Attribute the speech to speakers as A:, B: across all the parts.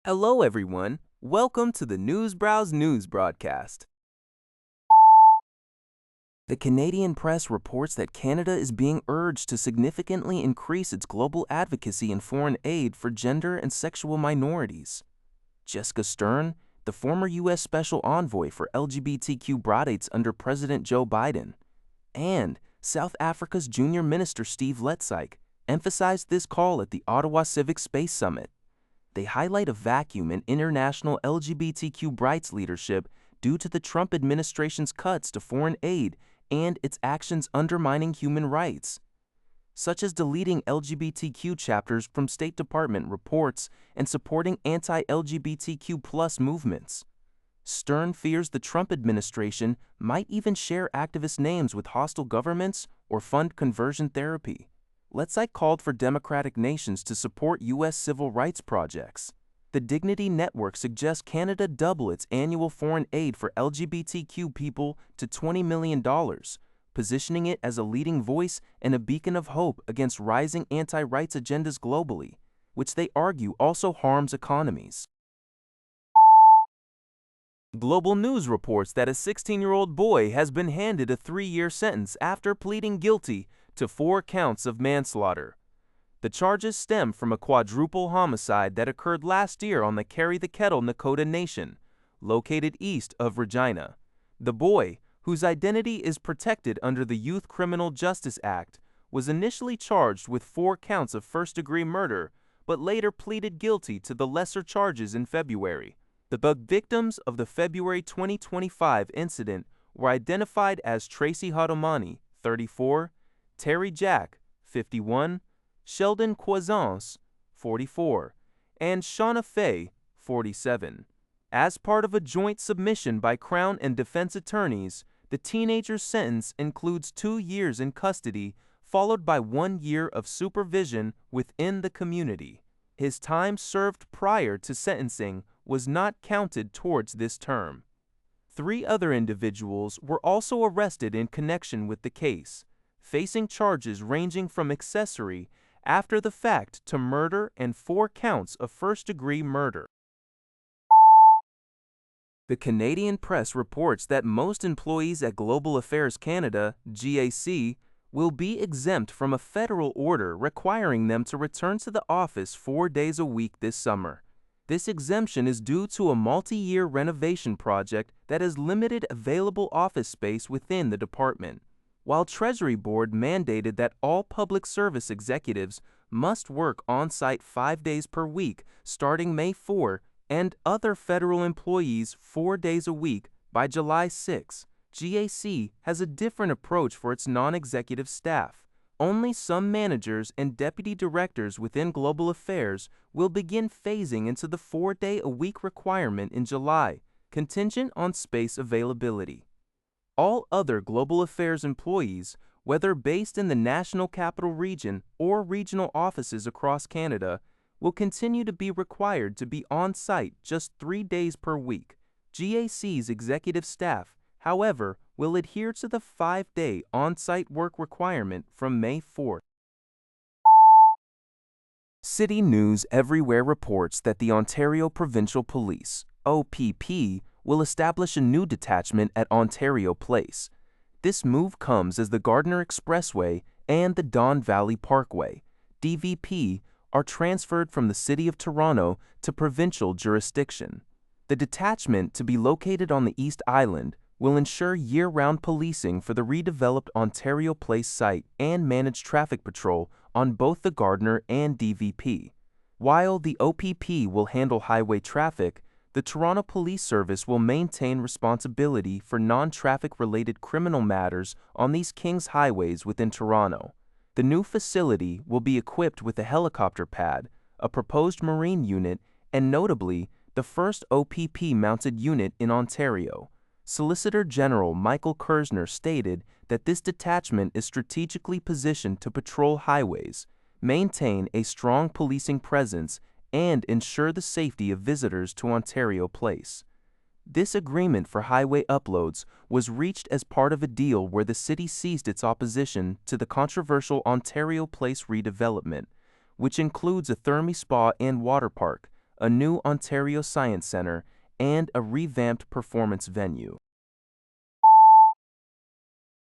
A: Hello, everyone. Welcome to the Newsbrowse News broadcast. The Canadian press reports that Canada is being urged to significantly increase its global advocacy and foreign aid for gender and sexual minorities. Jessica Stern, the former U.S. Special Envoy for LGBTQ rights under President Joe Biden, and South Africa's Junior Minister Steve Letsyk emphasized this call at the Ottawa Civic Space Summit. They highlight a vacuum in international LGBTQ rights leadership due to the Trump administration's cuts to foreign aid and its actions undermining human rights, such as deleting LGBTQ chapters from State Department reports and supporting anti-LGBTQ+ movements. Stern fears the Trump administration might even share activist names with hostile governments or fund conversion therapy. Letsyk called for democratic nations to support U.S. civil rights projects. The Dignity Network suggests Canada double its annual foreign aid for LGBTQ people to $20 million, positioning it as a leading voice and a beacon of hope against rising anti-rights agendas globally, which they argue also harms economies. Global News reports that a 16-year-old boy has been handed a 3-year sentence after pleading guilty to 4 counts of manslaughter. The charges stem from a quadruple homicide that occurred last year on the Kettle Nakoda Nation, located east of Regina. The boy, whose identity is protected under the Youth Criminal Justice Act, was initially charged with 4 counts of first-degree murder, but later pleaded guilty to the lesser charges in February. The victims of the February 2025 incident were identified as Tracy Hadomani, 34, Terry Jack, 51, Sheldon Quazance, 44, and Shauna Faye, 47. As part of a joint submission by Crown and defense attorneys, the teenager's sentence includes 2 years in custody, followed by 1 year of supervision within the community. His time served prior to sentencing was not counted towards this term. 3 other individuals were also arrested in connection with the case, facing charges ranging from accessory after the fact to murder and 4 counts of first-degree murder. The Canadian press reports that most employees at Global Affairs Canada, GAC, will be exempt from a federal order requiring them to return to the office 4 days a week this summer. This exemption is due to a multi-year renovation project that has limited available office space within the department. While Treasury Board mandated that all public service executives must work on-site 5 days per week starting May 4 and other federal employees 4 days a week by July 6, GAC has a different approach for its non-executive staff. Only some managers and deputy directors within Global Affairs will begin phasing into the 4-day-a-week requirement in July, contingent on space availability. All other Global Affairs employees, whether based in the National Capital Region or regional offices across Canada, will continue to be required to be on-site just 3 days per week. GAC's executive staff, however, will adhere to the 5-day on-site work requirement from May 4th. City News Everywhere reports that the Ontario Provincial Police, OPP, will establish a new detachment at Ontario Place. This move comes as the Gardiner Expressway and the Don Valley Parkway, DVP, are transferred from the City of Toronto to provincial jurisdiction. The detachment, to be located on the East Island, will ensure year-round policing for the redeveloped Ontario Place site and manage traffic patrol on both the Gardiner and DVP. While the OPP will handle highway traffic, the Toronto Police Service will maintain responsibility for non-traffic-related criminal matters on these King's highways within Toronto. The new facility will be equipped with a helicopter pad, a proposed marine unit, and notably, the first OPP-mounted unit in Ontario. Solicitor General Michael Kersner stated that this detachment is strategically positioned to patrol highways, maintain a strong policing presence, and ensure the safety of visitors to Ontario Place. This agreement for highway uploads was reached as part of a deal where the city ceased its opposition to the controversial Ontario Place redevelopment, which includes a thermi spa and water park, a new Ontario Science Centre, and a revamped performance venue.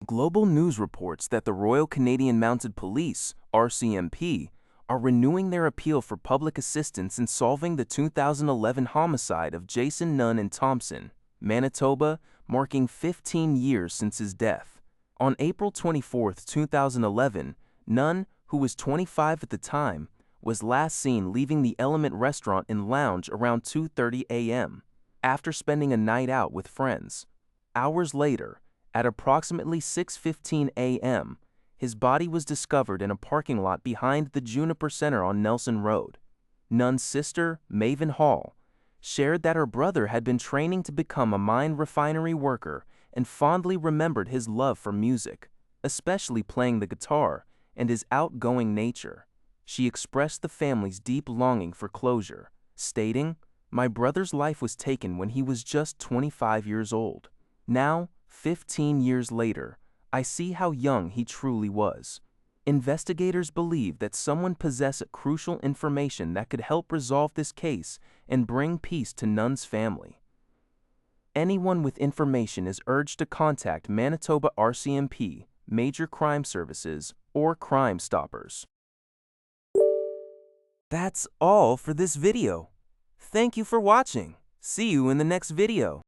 A: Global news reports that the Royal Canadian Mounted Police, RCMP, are renewing their appeal for public assistance in solving the 2011 homicide of Jason Nunn in Thompson, Manitoba, marking 15 years since his death. On April 24, 2011, Nunn, who was 25 at the time, was last seen leaving the Element restaurant and lounge around 2:30 a.m. after spending a night out with friends. Hours later, at approximately 6:15 a.m., his body was discovered in a parking lot behind the Juniper Center on Nelson Road. Nunn's sister, Maven Hall, shared that her brother had been training to become a mine refinery worker and fondly remembered his love for music, especially playing the guitar, and his outgoing nature. She expressed the family's deep longing for closure, stating, "My brother's life was taken when he was just 25 years old. Now, 15 years later, I see how young he truly was." Investigators believe that someone possessed crucial information that could help resolve this case and bring peace to Nunn's family. Anyone with information is urged to contact Manitoba RCMP, Major Crime Services, or Crime Stoppers. That's all for this video. Thank you for watching. See you in the next video.